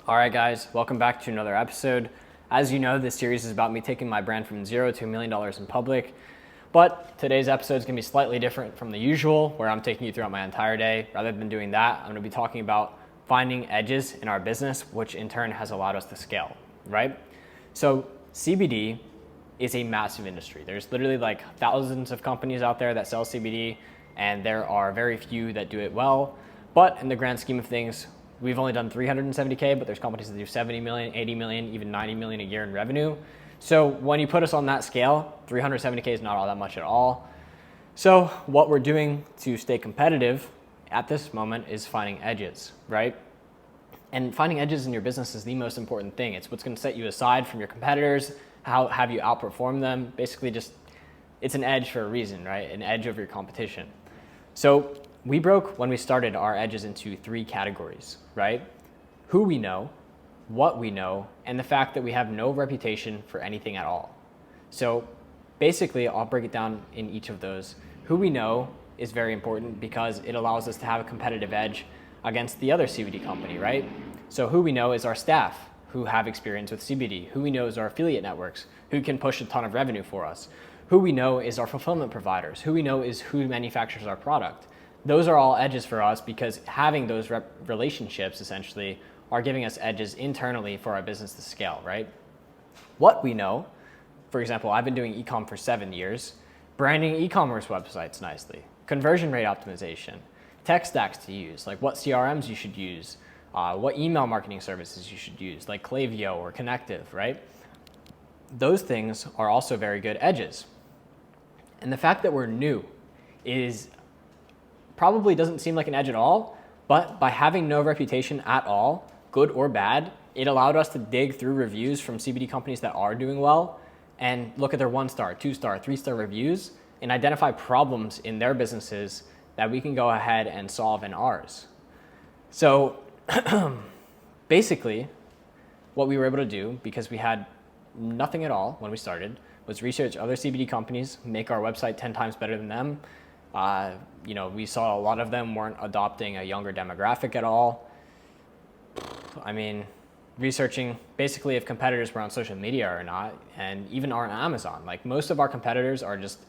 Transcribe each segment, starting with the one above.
All right, guys, welcome back to another episode. As you know, this series is about me taking my brand from $0 to $1 million in public. But today's episode is going to be slightly different from the usual, where I'm taking you throughout my entire day. Rather than doing that, I'm going to be talking about finding edges in our business, which in turn has allowed us to scale, right? So CBD is a massive industry. There's literally like thousands of companies out there that sell CBD, and there are very few that do it well. But in the grand scheme of things, we've only done 370K, but there's companies that do 70 million, 80 million, even 90 million a year in revenue. So when you put us on that scale, 370K is not all that much at all. So what we're doing to stay competitive at this moment is finding edges, right? And finding edges in your business is the most important thing. It's what's going to set you aside from your competitors. How have you outperform them? Basically just, it's an edge for a reason, right? An edge over your competition. So we broke, when we started, our edges into three categories, right? Who we know, what we know, and the fact that we have no reputation for anything at all. So basically, I'll break it down in each of those. Who we know is very important because it allows us to have a competitive edge against the other CBD company, right? So who we know is our staff who have experience with CBD. Who we know is our affiliate networks who can push a ton of revenue for us. Who we know is our fulfillment providers. Who we know is who manufactures our product. Those are all edges for us because having those relationships essentially are giving us edges internally for our business to scale, right? What we know, for example, I've been doing eCom for 7 years, branding eCommerce websites nicely, conversion rate optimization, tech stacks to use, like what CRMs you should use, what email marketing services you should use, like Klaviyo or Connective, right? Those things are also very good edges. And the fact that we're new is probably doesn't seem like an edge at all, but by having no reputation at all, good or bad, it allowed us to dig through reviews from CBD companies that are doing well and look at their 1-star, 2-star, 3-star reviews and identify problems in their businesses that we can go ahead and solve in ours. So basically, what we were able to do, because we had nothing at all when we started, was research other CBD companies, make our website 10 times better than them. We saw a lot of them weren't adopting a younger demographic at all. I mean, researching basically if competitors were on social media or not, and even are on Amazon. Like most of our competitors are just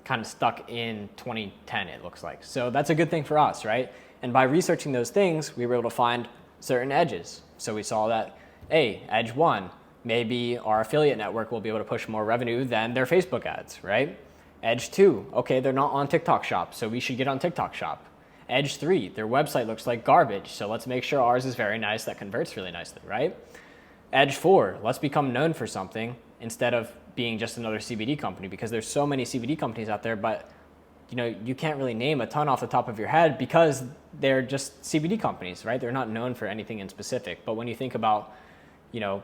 kind of stuck in 2010, it looks like. So that's a good thing for us, right? And by researching those things, we were able to find certain edges. So we saw that, hey, edge one, maybe our affiliate network will be able to push more revenue than their Facebook ads, right? Edge 2, okay, they're not on TikTok Shop, so we should get on TikTok Shop. Edge 3, their website looks like garbage, so let's make sure ours is very nice, that converts really nicely, right? Edge 4, let's become known for something instead of being just another CBD company, because there's so many CBD companies out there, but you can't really name a ton off the top of your head because they're just CBD companies, right? They're not known for anything in specific. But when you think about,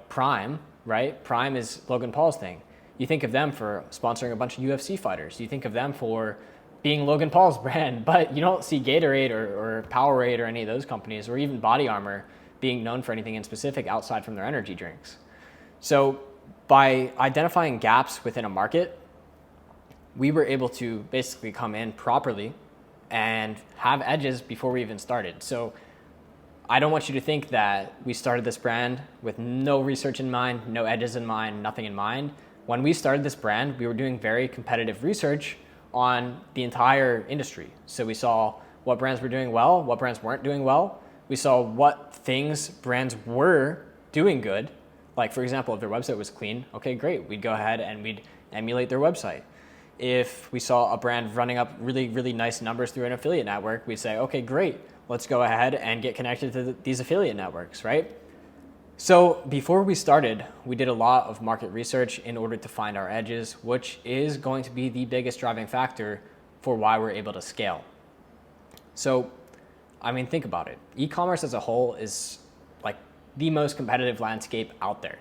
Prime, right? Prime is Logan Paul's thing. You think of them for sponsoring a bunch of UFC fighters. You think of them for being Logan Paul's brand, but you don't see Gatorade or Powerade or any of those companies, or even Body Armor being known for anything in specific outside from their energy drinks. So by identifying gaps within a market, we were able to basically come in properly and have edges before we even started. So I don't want you to think that we started this brand with no research in mind, no edges in mind, nothing in mind. When we started this brand, we were doing very competitive research on the entire industry. So we saw what brands were doing well, what brands weren't doing well. We saw what things brands were doing good. Like, for example, if their website was clean, okay, great. We'd go ahead and we'd emulate their website. If we saw a brand running up really, really nice numbers through an affiliate network, we'd say, okay, great. Let's go ahead and get connected to these affiliate networks, right? So before we started, we did a lot of market research in order to find our edges, which is going to be the biggest driving factor for why we're able to scale. So, think about it. E-commerce as a whole is like the most competitive landscape out there.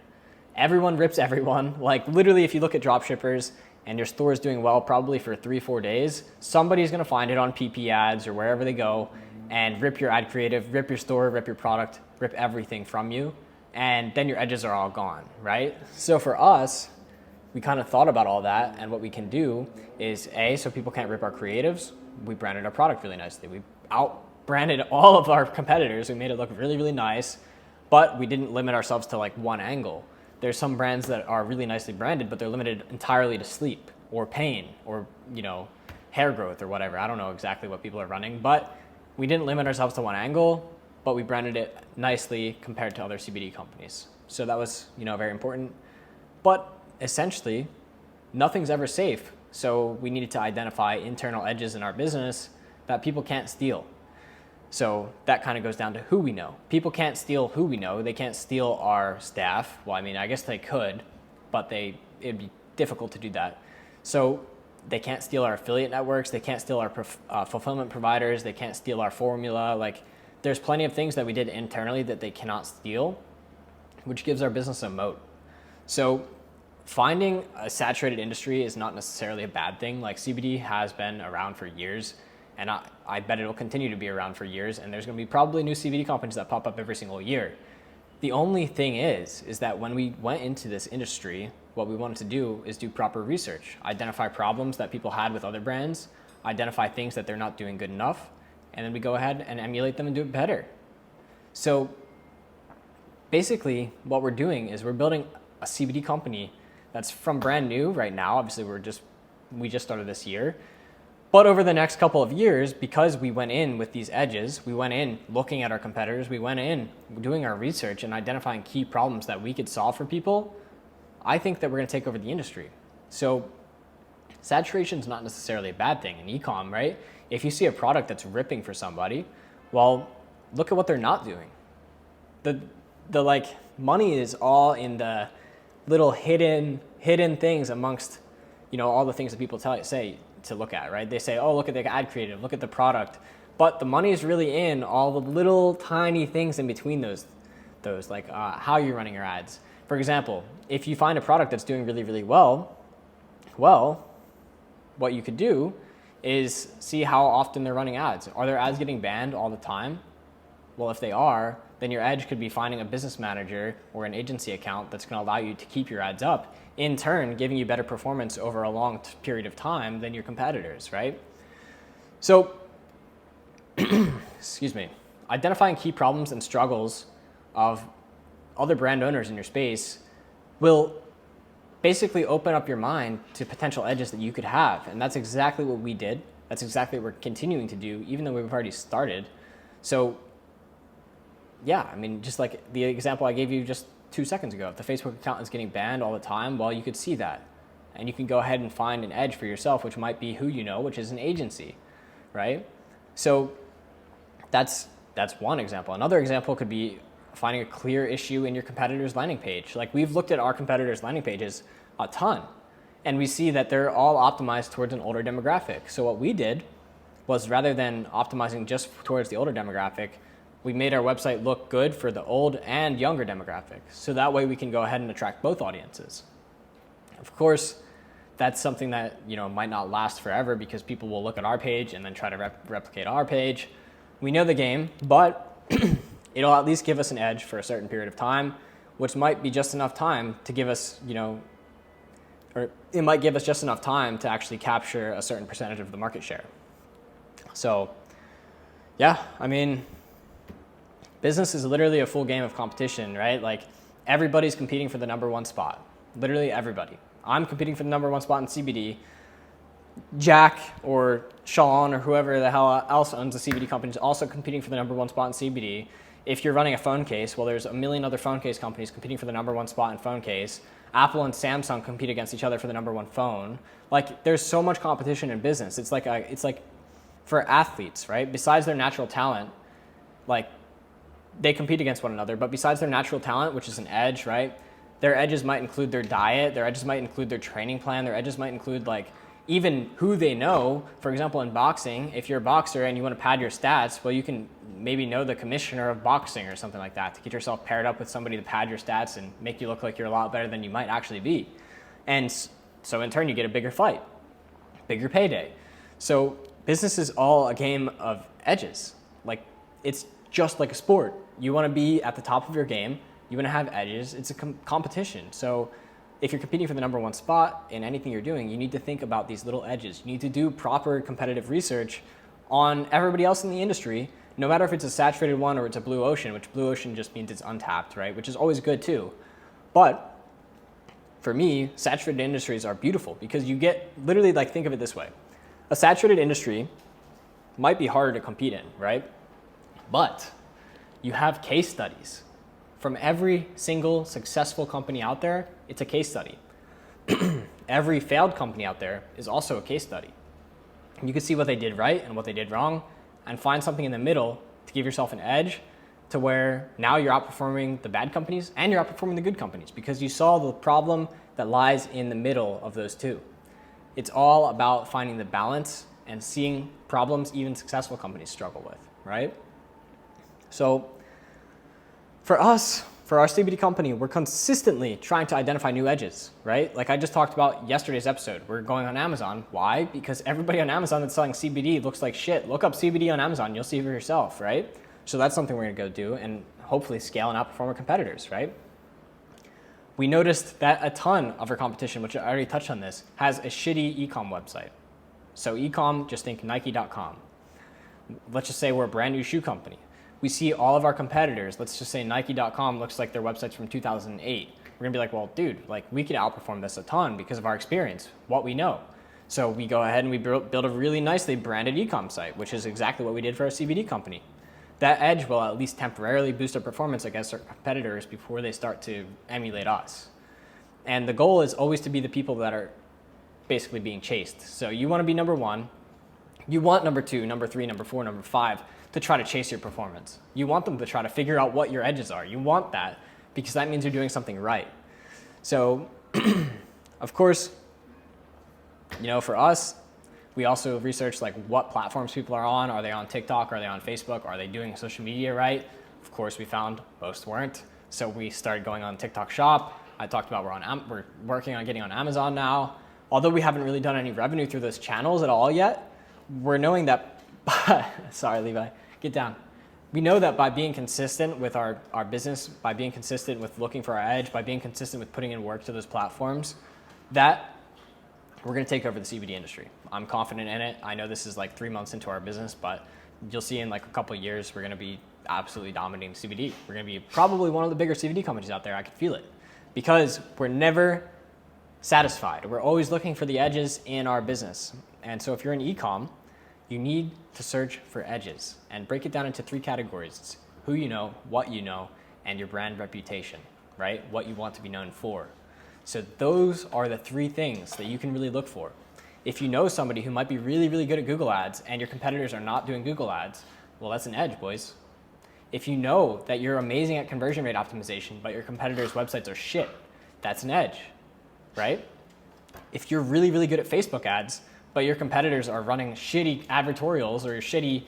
Everyone rips everyone. Like literally, if you look at dropshippers and your store is doing well probably for 3-4 days, somebody's gonna find it on PP ads or wherever they go and rip your ad creative, rip your store, rip your product, rip everything from you. And then your edges are all gone, right? So for us, we kind of thought about all that, and what we can do is so people can't rip our creatives, we branded our product really nicely. We out branded all of our competitors. We made it look really, really nice. but we didn't limit ourselves to like one angle. There's some brands that are really nicely branded, but they're limited entirely to sleep or pain or, hair growth or whatever. I don't know exactly what people are running, but we didn't limit ourselves to one angle, but we branded it nicely compared to other CBD companies. So that was, very important. But essentially, nothing's ever safe. So we needed to identify internal edges in our business that people can't steal. So that kind of goes down to who we know. People can't steal who we know. They can't steal our staff. Well, I mean, I guess they could, but it'd be difficult to do that. So they can't steal our affiliate networks. They can't steal our fulfillment providers. They can't steal our formula. Like, there's plenty of things that we did internally that they cannot steal, which gives our business a moat. So finding a saturated industry is not necessarily a bad thing. Like, CBD has been around for years, and I bet it'll continue to be around for years, and there's going to be probably new CBD companies that pop up every single year. The only thing is that when we went into this industry, what we wanted to do is do proper research, identify problems that people had with other brands, identify things that they're not doing good enough, and then we go ahead and emulate them and do it better. So basically what we're doing is we're building a CBD company that's from brand new right now. Obviously we just started this year. But over the next couple of years, because we went in with these edges, we went in looking at our competitors, we went in doing our research and identifying key problems that we could solve for people, I think that we're going to take over the industry. So saturation is not necessarily a bad thing in eCom, right? If you see a product that's ripping for somebody, well, look at what they're not doing. The like money is all in the little hidden things amongst, all the things that people say to look at, right? They say, oh, look at the ad creative, look at the product, but the money is really in all the little tiny things in between those like how you're running your ads. For example, if you find a product that's doing really, really well, what you could do is see how often they're running ads. Are their ads getting banned all the time? Well, if they are, then your edge could be finding a business manager or an agency account that's going to allow you to keep your ads up, in turn giving you better performance over a long period of time than your competitors, right? So, excuse me, identifying key problems and struggles of other brand owners in your space will basically open up your mind to potential edges that you could have. And that's exactly what we did. That's exactly what we're continuing to do, even though we've already started. So yeah, I mean, just like the example I gave you just 2 seconds ago, if the Facebook account is getting banned all the time, well, you could see that. And you can go ahead and find an edge for yourself, which might be who you know, which is an agency, right? So that's one example. Another example could be finding a clear issue in your competitor's landing page. Like, we've looked at our competitors' landing pages a ton, and we see that they're all optimized towards an older demographic. So what we did was, rather than optimizing just towards the older demographic, we made our website look good for the old and younger demographic. So that way we can go ahead and attract both audiences. Of course, that's something that might not last forever, because people will look at our page and then try to replicate our page. We know the game, but it'll at least give us an edge for a certain period of time, which might be just enough time to give us, or it might give us just enough time to actually capture a certain percentage of the market share. So yeah, I mean, business is literally a full game of competition, right? Like, everybody's competing for the number one spot. Literally everybody. I'm competing for the number one spot in CBD. Jack or Sean or whoever the hell else owns a CBD company is also competing for the number one spot in CBD. If you're running a phone case, well, there's a million other phone case companies competing for the number one spot in phone case. Apple and Samsung compete against each other for the number one phone. Like, there's so much competition in business. It's like for athletes, right? Besides their natural talent, like, they compete against one another, but besides their natural talent, which is an edge, right? Their edges might include their diet, their edges might include their training plan, their edges might include like even who they know. For example, in boxing, if you're a boxer and you want to pad your stats, well, you can maybe know the commissioner of boxing or something like that to get yourself paired up with somebody to pad your stats and make you look like you're a lot better than you might actually be. And so in turn, you get a bigger fight, bigger payday. So business is all a game of edges. Like, it's just like a sport. You want to be at the top of your game. You want to have edges. It's a competition. So if you're competing for the number one spot in anything you're doing, you need to think about these little edges. You need to do proper competitive research on everybody else in the industry, no matter if it's a saturated one or it's a blue ocean, which blue ocean just means it's untapped, right? Which is always good too. But for me, saturated industries are beautiful because you get literally, like, think of it this way. A saturated industry might be harder to compete in, right? But you have case studies. From every single successful company out there, it's a case study. Every failed company out there is also a case study. You can see what they did right and what they did wrong and find something in the middle to give yourself an edge to where now you're outperforming the bad companies and you're outperforming the good companies because you saw the problem that lies in the middle of those two. It's all about finding the balance and seeing problems even successful companies struggle with, right? So for us, for our CBD company, we're consistently trying to identify new edges, right? Like I just talked about yesterday's episode. We're going on Amazon. Why? Because everybody on Amazon that's selling CBD looks like shit. Look up CBD on Amazon. You'll see for yourself, right? So that's something we're going to go do and hopefully scale and outperform our competitors, right? We noticed that a ton of our competition, which I already touched on this, has a shitty eCom website. So eCom, just think Nike.com. Let's just say we're a brand new shoe company. We see all of our competitors, let's just say Nike.com looks like their website's from 2008. We're gonna be like, well, dude, like we could outperform this a ton because of our experience, what we know. So we go ahead and we build a really nicely branded eCom site, which is exactly what we did for our CBD company. That edge will at least temporarily boost our performance against our competitors before they start to emulate us. And the goal is always to be the people that are basically being chased. So you wanna be number one, you want number two, number three, number four, number five, to try to chase your performance. You want them to try to figure out what your edges are. You want that because that means you're doing something right. So, of course, you know, for us, we also researched like what platforms people are on. Are they on TikTok? Are they on Facebook? Are they doing social media right? Of course, we found most weren't. So we started going on TikTok Shop. I talked about we're working on getting on Amazon now. Although we haven't really done any revenue through those channels at all yet, we're knowing that sorry, Levi, get down. We know that by being consistent with our business, by being consistent with looking for our edge, by being consistent with putting in work to those platforms, that we're gonna take over the CBD industry. I'm confident in it. I know this is like 3 months into our business, but you'll see in like a couple of years, we're gonna be absolutely dominating CBD. We're gonna be probably one of the bigger CBD companies out there. I can feel it because we're never satisfied. We're always looking for the edges in our business. And so if you're in eCom, you need to search for edges and break it down into 3 categories. It's who you know, what you know, and your brand reputation, right? What you want to be known for. So those are the 3 things that you can really look for. If you know somebody who might be really, really good at Google Ads and your competitors are not doing Google Ads, well, that's an edge, boys. If you know that you're amazing at conversion rate optimization, but your competitors' websites are shit, that's an edge, right? If you're really, really good at Facebook ads, but your competitors are running shitty advertorials or shitty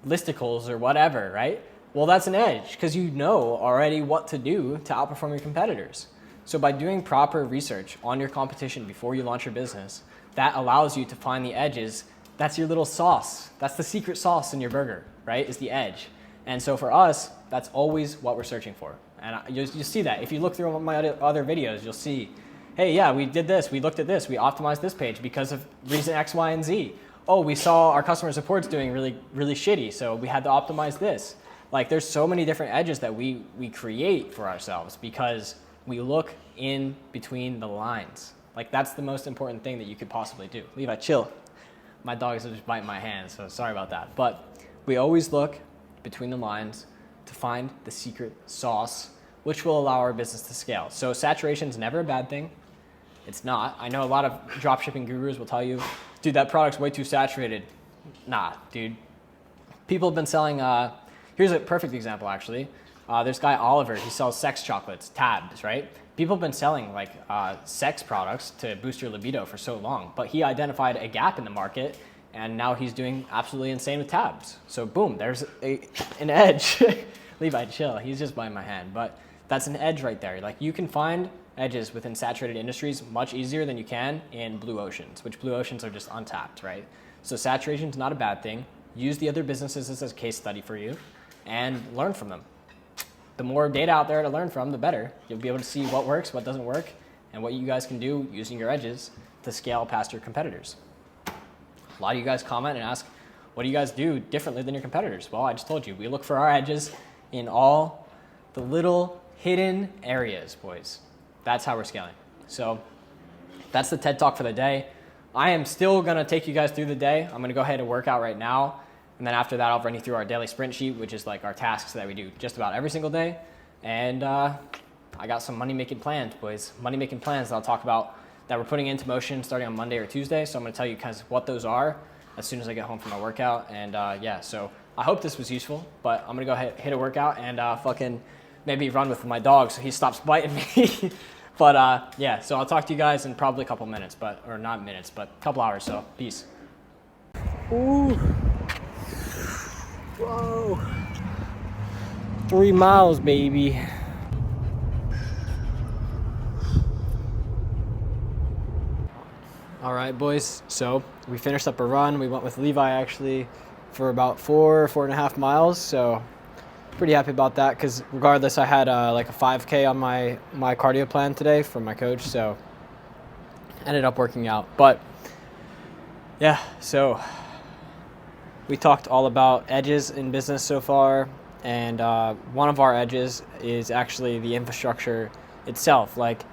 listicles or whatever, right? Well, that's an edge because you know already what to do to outperform your competitors. So by doing proper research on your competition before you launch your business, that allows you to find the edges. That's your little sauce. That's the secret sauce in your burger, right? Is the edge. And so for us, that's always what we're searching for. And you'll see that. If you look through my other videos, you'll see, hey, yeah, we did this, we looked at this, we optimized this page because of reason X, Y, and Z. Oh, we saw our customer support's doing really, really shitty, so we had to optimize this. Like, there's so many different edges that we create for ourselves because we look in between the lines. Like, that's the most important thing that you could possibly do. Levi, chill. My dog is just biting my hand, so sorry about that. But we always look between the lines to find the secret sauce, which will allow our business to scale. So saturation is never a bad thing. It's not. I know a lot of dropshipping gurus will tell you, dude, that product's way too saturated. Nah, dude. People have been selling, here's a perfect example actually. There's guy Oliver, he sells sex chocolates, tabs, right? People have been selling like sex products to boost your libido for so long, but he identified a gap in the market and now he's doing absolutely insane with tabs. So boom, there's an edge. Levi, chill, he's just biting my hand, but that's an edge right there. Like you can find edges within saturated industries much easier than you can in blue oceans, which blue oceans are just untapped, right? So saturation is not a bad thing. Use the other businesses as a case study for you and learn from them. The more data out there to learn from, the better. You'll be able to see what works, what doesn't work, and what you guys can do using your edges to scale past your competitors. A lot of you guys comment and ask, what do you guys do differently than your competitors? Well, I just told you, we look for our edges in all the little hidden areas, boys. That's how we're scaling. So that's the TED Talk for the day. I am still gonna take you guys through the day. I'm gonna go ahead and work out right now. And then after that, I'll run you through our daily sprint sheet, which is like our tasks that we do just about every single day. And I got some money-making plans, boys. Money-making plans that I'll talk about that we're putting into motion starting on Monday or Tuesday. So I'm gonna tell you guys what those are as soon as I get home from my workout. And yeah, so I hope this was useful, but I'm gonna go ahead, hit a workout and fucking maybe run with my dog so he stops biting me. But yeah, so I'll talk to you guys in probably a couple minutes, or not minutes, but a couple hours, so peace. Ooh. Whoa. 3 miles, baby. All right, boys, so we finished up a run. We went with Levi actually for about 4.5 miles, so pretty happy about that because regardless, I had like a 5K on my cardio plan today from my coach, so ended up working out. But yeah, so we talked all about edges in business so far, and one of our edges is actually the infrastructure itself. Like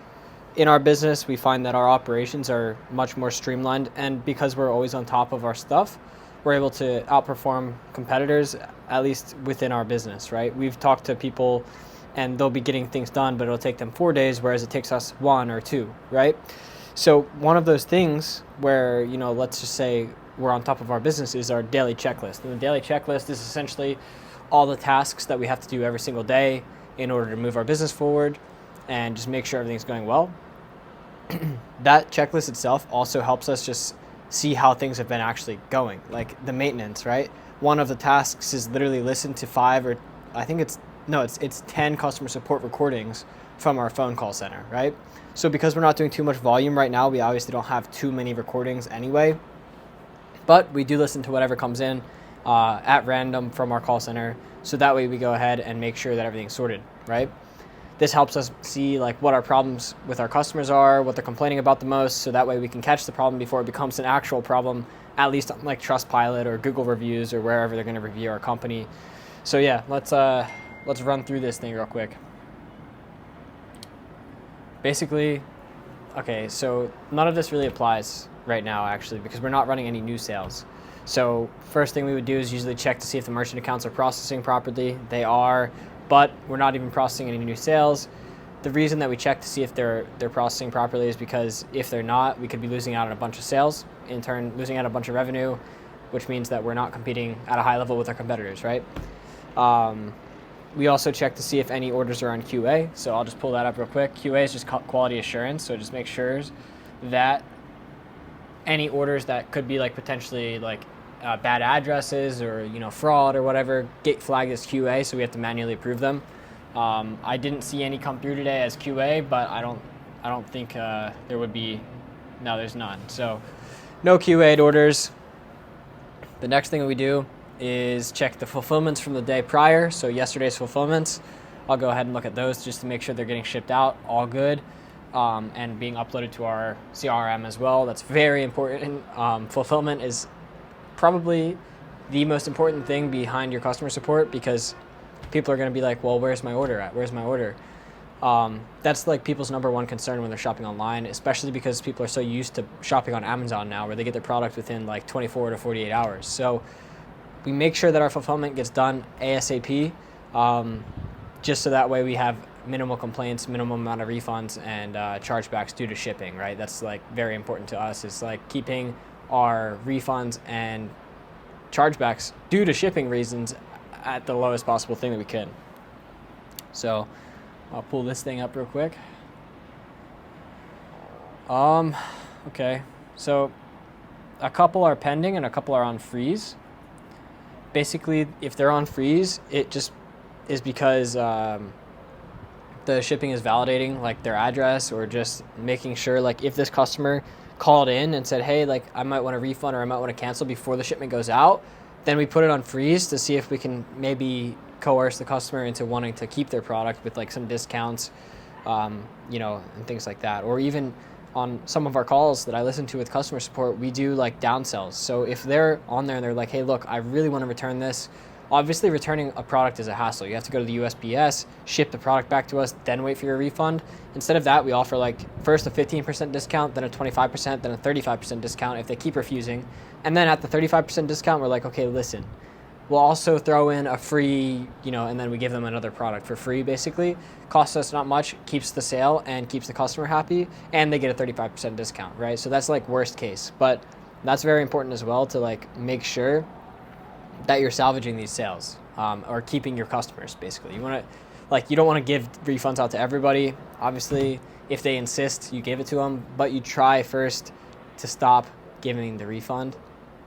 in our business, we find that our operations are much more streamlined, and because we're always on top of our stuff, we're able to outperform competitors, at least within our business, right? We've talked to people and they'll be getting things done, but it'll take them 4 days, whereas it takes us 1 or 2, right? So one of those things where, you know, let's just say we're on top of our business is our daily checklist. And the daily checklist is essentially all the tasks that we have to do every single day in order to move our business forward and just make sure everything's going well. That checklist itself also helps us just see how things have been actually going, like the maintenance, right? One of the tasks is literally listen to 5 or I think it's 10 customer support recordings from our phone call center, right? So because we're not doing too much volume right now, we obviously don't have too many recordings anyway, but we do listen to whatever comes in at random from our call center. So that way we go ahead and make sure that everything's sorted, right? This helps us see like what our problems with our customers are, what they're complaining about the most, so that way we can catch the problem before it becomes an actual problem, at least on like Trustpilot or Google reviews or wherever they're going to review our company. So yeah, let's run through this thing real quick. Basically, okay, so none of this really applies right now actually because we're not running any new sales. So first thing we would do is usually check to see if the merchant accounts are processing properly. They are, but we're not even processing any new sales. The reason that we check to see if they're processing properly is because if they're not, we could be losing out on a bunch of sales, in turn losing out a bunch of revenue, which means that we're not competing at a high level with our competitors, right? We also check to see if any orders are on QA. So I'll just pull that up real quick. QA is just quality assurance. So just make sure that any orders that could be like potentially like bad addresses or, you know, fraud or whatever get flagged as QA, so we have to manually approve them. I didn't see any come through today as QA, but I don't think there would be. No, there's none. So no QA'd orders. The next thing we do is check the fulfillments from the day prior. So yesterday's fulfillments, I'll go ahead and look at those just to make sure they're getting shipped out all good, and being uploaded to our CRM as well. That's very important. Fulfillment is probably the most important thing behind your customer support because people are going to be like, well, where's my order at? Where's my order? That's like people's number one concern when they're shopping online, especially because people are so used to shopping on Amazon now where they get their product within like 24 to 48 hours. So we make sure that our fulfillment gets done ASAP, just so that way we have minimal complaints, minimum amount of refunds and chargebacks due to shipping, right? That's like very important to us. It's like keeping our refunds and chargebacks due to shipping reasons at the lowest possible thing that we can. So I'll pull this thing up real quick. Okay, so a couple are pending and a couple are on freeze. Basically, if they're on freeze, it just is because the shipping is validating like their address, or just making sure like if this customer called in and said, hey, like I might want to refund or I might want to cancel before the shipment goes out, then we put it on freeze to see if we can maybe coerce the customer into wanting to keep their product with like some discounts, you know, and things like that. Or even on some of our calls that I listen to with customer support, we do like downsells. So if they're on there and they're like, hey, look, I really want to return this. Obviously, returning a product is a hassle. You have to go to the USPS, ship the product back to us, then wait for your refund. Instead of that, we offer like first a 15% discount, then a 25%, then a 35% discount if they keep refusing. And then at the 35% discount, we're like, okay, listen, we'll also throw in a free, and then we give them another product for free, basically. Costs us not much, keeps the sale and keeps the customer happy, and they get a 35% discount, right? So that's like worst case. But that's very important as well to like make sure that you're salvaging these sales, or keeping your customers, basically. You want to, you don't want to give refunds out to everybody. Obviously, if they insist, you give it to them, but you try first to stop giving the refund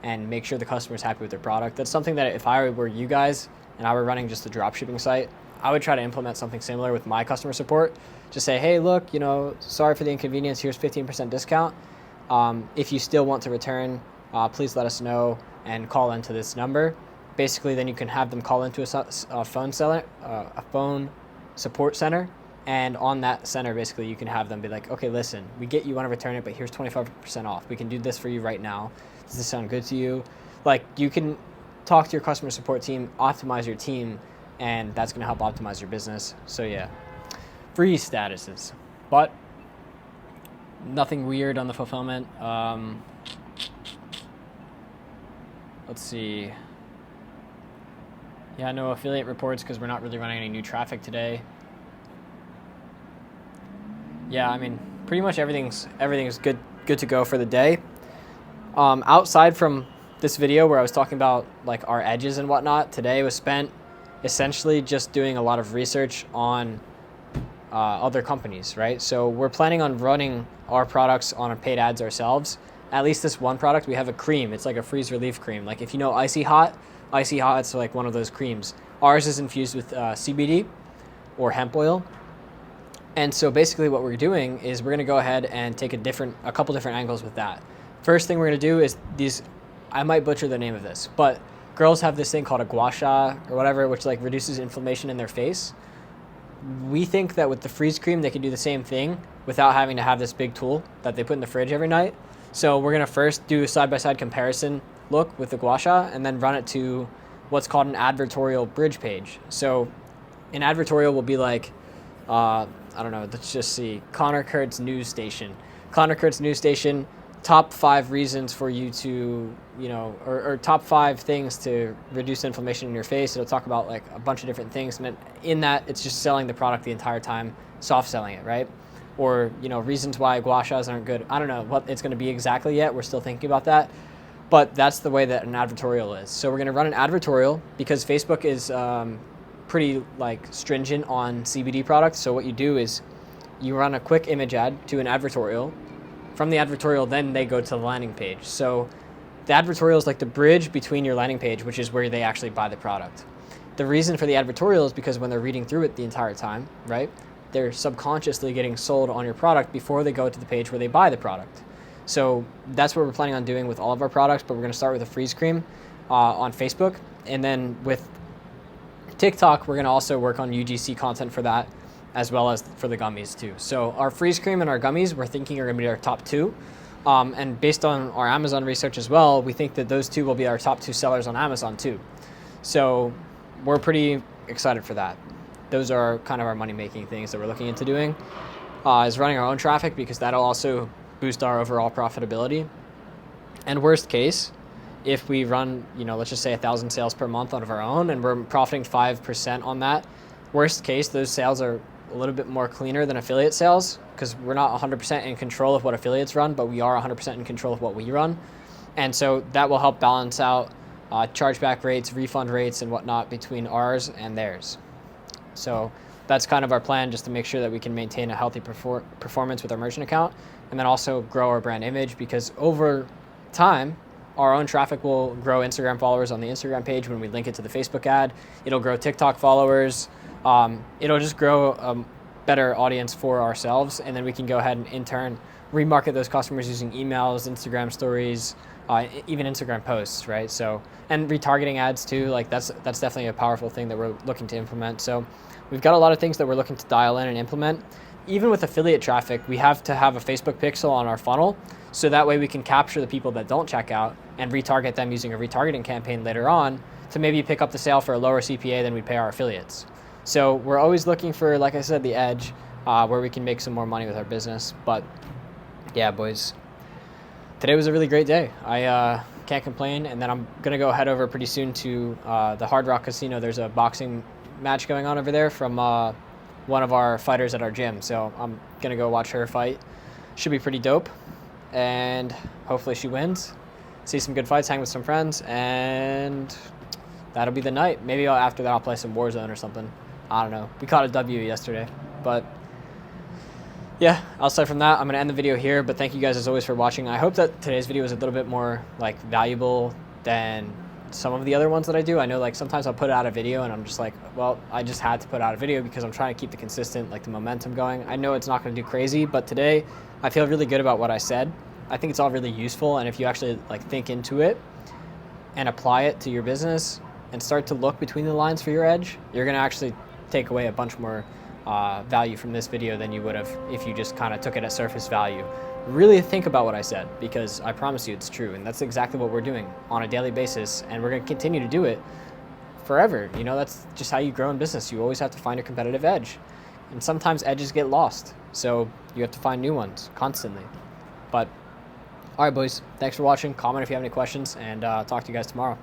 and make sure the customer is happy with their product. That's something that if I were you guys and I were running just a dropshipping site, I would try to implement something similar with my customer support. Just say, hey, look, sorry for the inconvenience. Here's 15% discount. If you still want to return, please let us know and call into this number. Basically, then you can have them call into a phone support center. And on that center, basically, you can have them be like, okay, listen, we get you want to return it, but here's 25% off. We can do this for you right now. Does this sound good to you? Like, you can talk to your customer support team, optimize your team, and that's going to help optimize your business. So yeah, free statuses, but nothing weird on the fulfillment. Let's see. Yeah, no affiliate reports because we're not really running any new traffic today. Yeah, I mean, pretty much everything's good to go for the day. Outside from this video where I was talking about like our edges and whatnot, today was spent essentially just doing a lot of research on other companies, right? So we're planning on running our products on paid ads ourselves. At least this one product, we have a cream. It's like a freeze relief cream. Like if you know Icy Hot, it's like one of those creams. Ours is infused with CBD or hemp oil. And so basically what we're doing is we're gonna go ahead and take a couple different angles with that. First thing we're gonna do is I might butcher the name of this, but girls have this thing called a gua sha or whatever, which like reduces inflammation in their face. We think that with the freeze cream, they can do the same thing without having to have this big tool that they put in the fridge every night. So we're gonna first do a side-by-side comparison look with the gua sha and then run it to what's called an advertorial bridge page. So an advertorial will be like, I don't know, let's just see, Connor Kurt's news station. Connor Kurt's news station, top 5 reasons for you to, or top 5 things to reduce inflammation in your face. It'll talk about like a bunch of different things. And in that, it's just selling the product the entire time, soft selling it, right? Or, reasons why gua shas aren't good. I don't know what it's going to be exactly yet. We're still thinking about that. But that's the way that an advertorial is. So we're going to run an advertorial because Facebook is pretty like stringent on CBD products. So what you do is you run a quick image ad to an advertorial. From the advertorial, then they go to the landing page. So the advertorial is like the bridge between your landing page, which is where they actually buy the product. The reason for the advertorial is because when they're reading through it the entire time, right, they're subconsciously getting sold on your product before they go to the page where they buy the product. So that's what we're planning on doing with all of our products, but we're going to start with a freeze cream on Facebook. And then with TikTok, we're going to also work on UGC content for that, as well as for the gummies too. So our freeze cream and our gummies, we're thinking are going to be our top 2. And based on our Amazon research as well, we think that those 2 will be our top 2 sellers on Amazon too. So we're pretty excited for that. Those are kind of our money-making things that we're looking into doing, is running our own traffic because that'll also boost our overall profitability. And worst case, if we run, let's just say 1,000 sales per month out of our own and we're profiting 5% on that, worst case, those sales are a little bit more cleaner than affiliate sales because we're not 100% in control of what affiliates run, but we are 100% in control of what we run. And so that will help balance out chargeback rates, refund rates, and whatnot between ours and theirs. So that's kind of our plan, just to make sure that we can maintain a healthy performance with our merchant account and then also grow our brand image, because over time, our own traffic will grow Instagram followers on the Instagram page when we link it to the Facebook ad. It'll grow TikTok followers. It'll just grow a better audience for ourselves, and then we can go ahead and in turn remarket those customers using emails, Instagram stories, even Instagram posts, right? So, and retargeting ads too, like that's definitely a powerful thing that we're looking to implement. So we've got a lot of things that we're looking to dial in and implement. even with affiliate traffic, we have to have a Facebook pixel on our funnel, so that way we can capture the people that don't check out and retarget them using a retargeting campaign later on to maybe pick up the sale for a lower CPA than we pay our affiliates. So we're always looking for, like I said, the edge where we can make some more money with our business. But yeah, boys, today was a really great day. I can't complain. And then I'm going to go head over pretty soon to the Hard Rock Casino. There's a boxing match going on over there from one of our fighters at our gym. So I'm going to go watch her fight. Should be pretty dope. And hopefully she wins. See some good fights, hang with some friends, and that'll be the night. Maybe after that I'll play some Warzone or something. I don't know. We caught a W yesterday. But yeah, aside from that, I'm going to end the video here. But thank you guys as always for watching. I hope that today's video was a little bit more like valuable than some of the other ones that I do. I know like sometimes I'll put out a video and I'm just like, well, I just had to put out a video because I'm trying to keep the consistent, like the momentum going. I know it's not going to do crazy, but today I feel really good about what I said. I think it's all really useful, and if you actually like think into it and apply it to your business and start to look between the lines for your edge, you're going to actually take away a bunch more value from this video than you would have if you just kind of took it at surface value. Really think about what I said, because I promise you it's true, and that's exactly what we're doing on a daily basis, and we're going to continue to do it forever. You know, that's just how you grow in business. You always have to find a competitive edge, and sometimes edges get lost, so you have to find new ones constantly. But all right, boys, thanks for watching. Comment if you have any questions, and talk to you guys tomorrow.